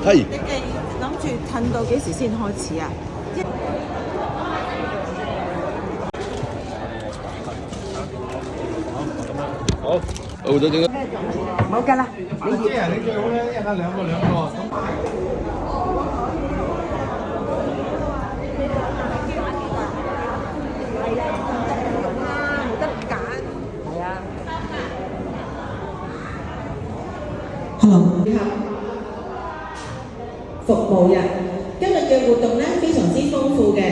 係。你哋諗住褪到幾時先開始啊？好，到咗點啊？冇㗎啦，你最好咧，一間兩個。冇得揀。係啊。Hello，服務日，今日嘅活動咧非常之豐富嘅，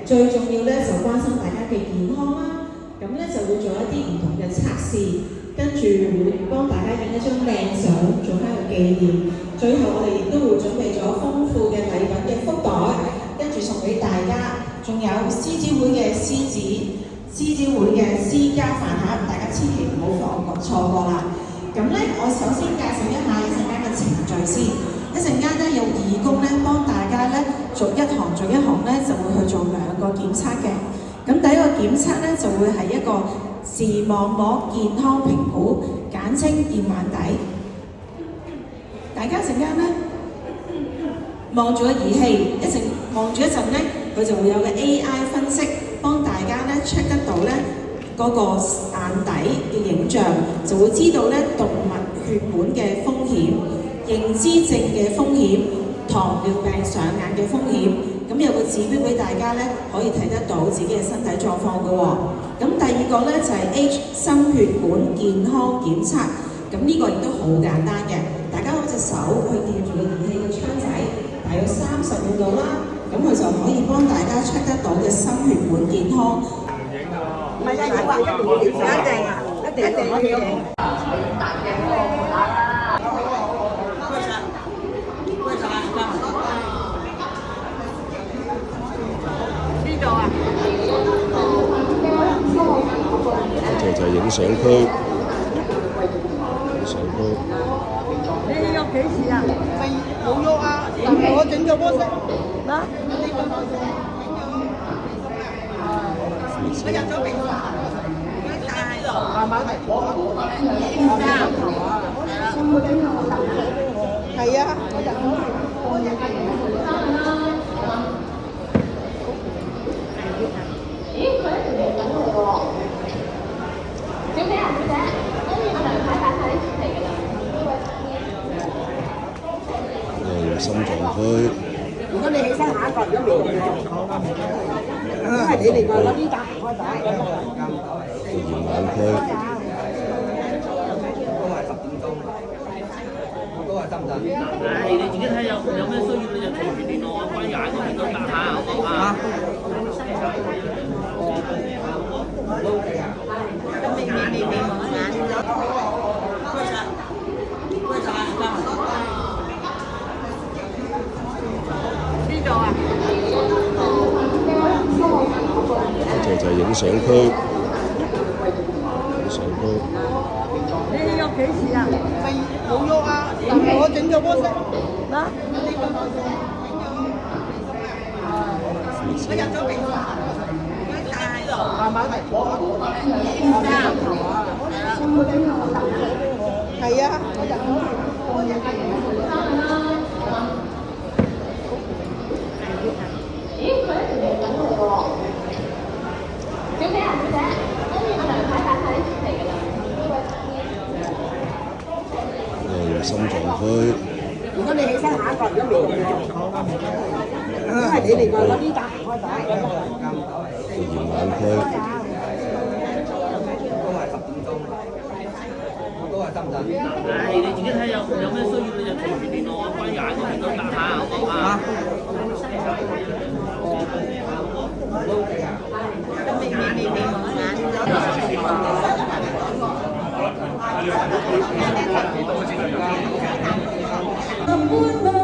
最重要咧就關心大家嘅健康啦。咁咧就會做一啲唔同嘅測試，跟住會幫大家影一張靚相，做翻個紀念。最後我哋亦都會準備咗豐富嘅禮品嘅福袋，跟住送俾大家。仲有獅子會嘅獅子會嘅私家飯盒，大家千祈唔好錯過啦。咁咧，我首先介紹一下一陣間嘅程序先。一陣間咧有義工咧幫大家咧逐一行咧就會去做2個檢測嘅。咁第一個檢測咧就會係一個視網膜健康評估，簡稱電眼底。大家陣間咧望住個儀器，望住一陣咧，佢就會有個 AI 分析，幫大家咧 check 得到咧嗰個眼底嘅影像，就會知道咧動脈血管嘅風險、認知症嘅風險、糖尿病上眼嘅風險。咁有個指標俾大家咧，可以睇得到自己嘅身體狀況嘅喎。咁第二個咧就係 H 心血管健康檢測，咁呢個亦都好簡單嘅，大家攞隻手去掂住個儀器嘅槍仔，大約30秒度啦，咁佢就可以幫大家 check 得到嘅心血管健康。唔係啊，要啊，一定啊，一定要影。就係影相區，你喐幾次啊？冇喐啊！我整咗波色。嗱，我入咗病房，慢慢嚟。係啊，我入咗。咦？佢一條嚟緊嚟喎。小姐，阿梁太帶晒啲錢嚟㗎啦。用心臟區。如果你起身下一個，如果未用因為你哋話嗰啲搭唔開仔。驗眼區。都係深圳。係你自己睇有咩需要你就隨時聯絡我，關於眼嗰邊都得嚇，好唔好啊？邊度啊？就係影相區，你喐幾次啊？冇喐啊！我整咗波色。嗱，我入咗病房，慢慢嚟。係啊，我入咗。咦？佢一條嚟緊嚟喎。小姐，阿梁太帶晒啲錢嚟㗎啦。用心臟區。如果你起身下一個，如果未用因為你哋話嗰啲搭唔開仔。驗眼區。都係深圳。係你自己睇有咩需要你就隨時聯絡我，關於眼嗰邊都得嚇，好唔好啊？Hãy subscribe cho kênh Ghiền Mì Gõ để không bỏ lỡ